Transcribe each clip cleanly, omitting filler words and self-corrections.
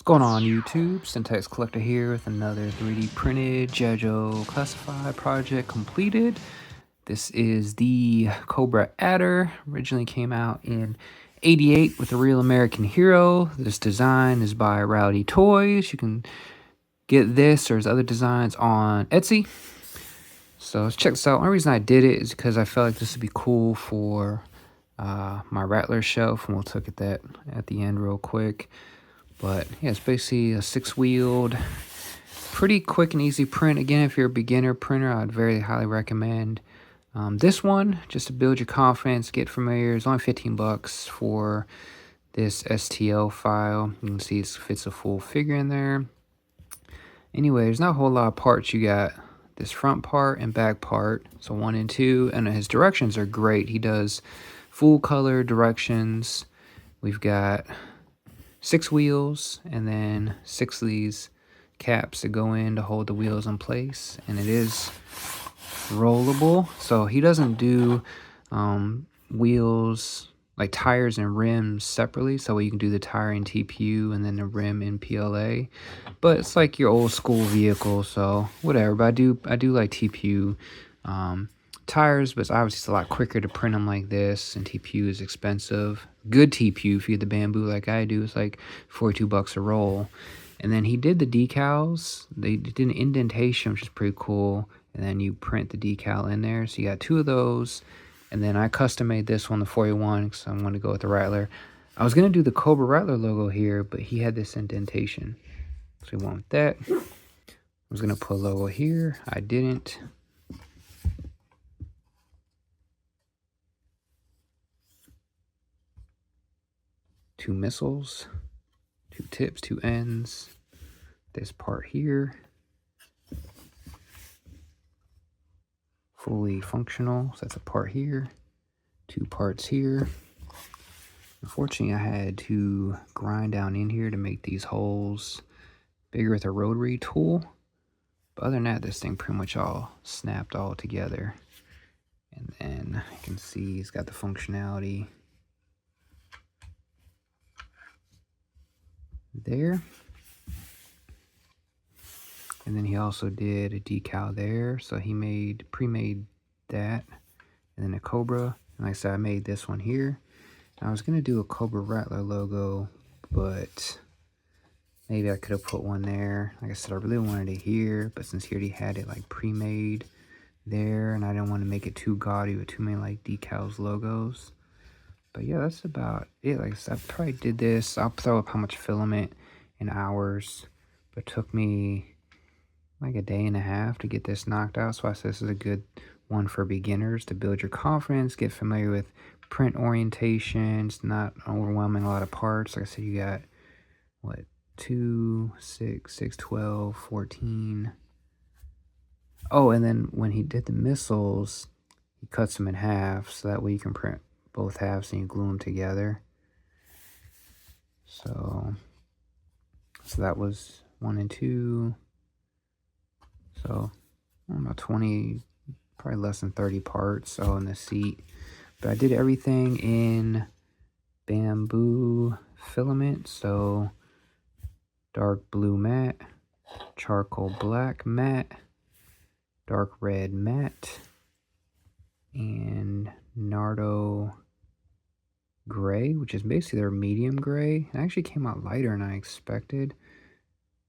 What's going on YouTube? Centex Collector here with another 3D printed Jejo classified project completed. This is the Cobra adder. Originally came out in '88 with a real American hero. This design is by Rowdy Toys. You can get this or his other designs on Etsy. So let's check this out. The only reason I did it is because I felt like this would be cool for my Rattler shelf, and we'll look at that at the end real quick. But yeah, it's basically a 6-wheeled, pretty quick and easy print. Again, if you're a beginner printer, I'd very highly recommend this one, just to build your confidence, get familiar. It's only 15 bucks for this STL file. You can see it fits a full figure in there. Anyway, there's not a whole lot of parts. You got this front part and back part, so 1 and 2, and his directions are great. He does full color directions. We've got 6 wheels and then 6 of these caps that go in to hold the wheels in place, and it is rollable. So he doesn't do wheels like tires and rims separately, so you can do the tire in TPU and then the rim in PLA, but it's like your old school vehicle, so whatever. But I do like TPU tires, but it's obviously a lot quicker to print them like this, and TPU is expensive. Good TPU, if you get the Bambu like I do, it's like 42 bucks a roll. And then he did the decals. They did an indentation, which is pretty cool, and then you print the decal in there. So you got 2 of those, and then I custom made this one, the 41, because I wanted to go with the Rattler. I was going to do the Cobra Rattler logo here, but he had this indentation, so we went with that. I was going to put a logo here. I didn't. Two missiles, 2 tips, 2 ends, this part here, fully functional, so that's a part here, 2 parts here. Unfortunately, I had to grind down in here to make these holes bigger with a rotary tool, but other than that, this thing pretty much all snapped all together. And then you can see it's got the functionality there, and then he also did a decal there, so he pre-made that, and then a Cobra. And like I said, I made this one here. And I was gonna do a Cobra Rattler logo, but maybe I could have put one there. Like I said, I really wanted it here, but since he already had it like pre-made there, and I didn't want to make it too gaudy with too many like decals logos. But yeah, that's about it. Like I said, I probably did this. I'll throw up how much filament in hours, but it took me like a day and a half to get this knocked out. So I said this is a good one for beginners to build your confidence, get familiar with print orientations, not overwhelming a lot of parts. Like I said, you got what, 2, 6, 6, 12, 14. Oh, and then when he did the missiles, he cuts them in half, so that way you can print both halves and you glue them together. So that was 1 and 2. So about 20, probably less than 30 parts. So in the seat, but I did everything in Bambu filament. So dark blue matte, charcoal black matte, dark red matte, and Nardo gray, which is basically their medium gray. It actually came out lighter than I expected.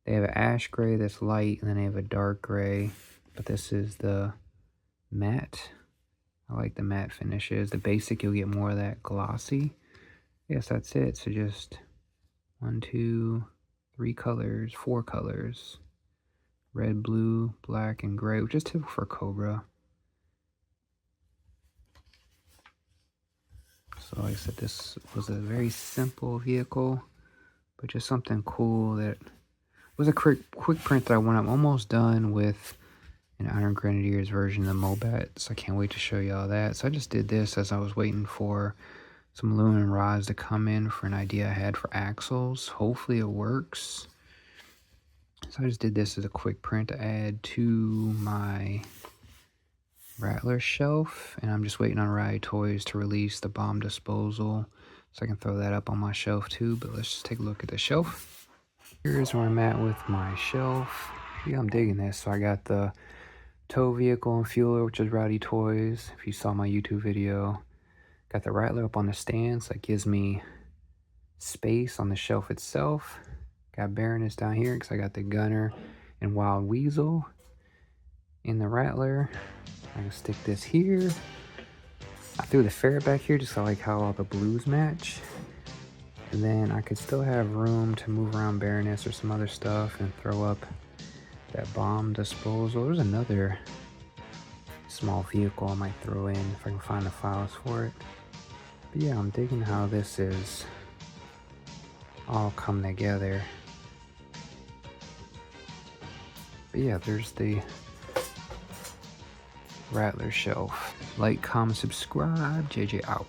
They have an ash gray that's light, and then they have a dark gray, but this is the matte. I like the matte finishes. The basic, you'll get more of that glossy. Yes, that's it. So just 1, 2, 3 colors, 4 colors. Red, blue, black, and gray, which is typical for Cobra. So like I said, this was a very simple vehicle, but just something cool that was a quick print that I went. I'm almost done with an Iron Grenadiers version of the Mobat, so I can't wait to show you all that. So I just did this as I was waiting for some aluminum rods to come in for an idea I had for axles. Hopefully it works. So I just did this as a quick print to add to my Rattler shelf, and I'm just waiting on Rowdy Toys to release the bomb disposal so I can throw that up on my shelf too. But let's just take a look at the shelf. Here's where I'm at with my shelf. Yeah, I'm digging this. So I got the tow vehicle and fueler, which is Rowdy Toys. If you saw my YouTube video, got the Rattler up on the stand, so that gives me space on the shelf itself. Got Baroness down here because I got the Gunner and Wild Weasel in the Rattler. I can stick this here. I threw the ferret back here just so I like how all the blues match. And then I could still have room to move around Baroness or some other stuff and throw up that bomb disposal. There's another small vehicle I might throw in if I can find the files for it. But yeah, I'm digging how this is all come together. But yeah, there's the Rattler shelf. Like, comment, subscribe. JJ out.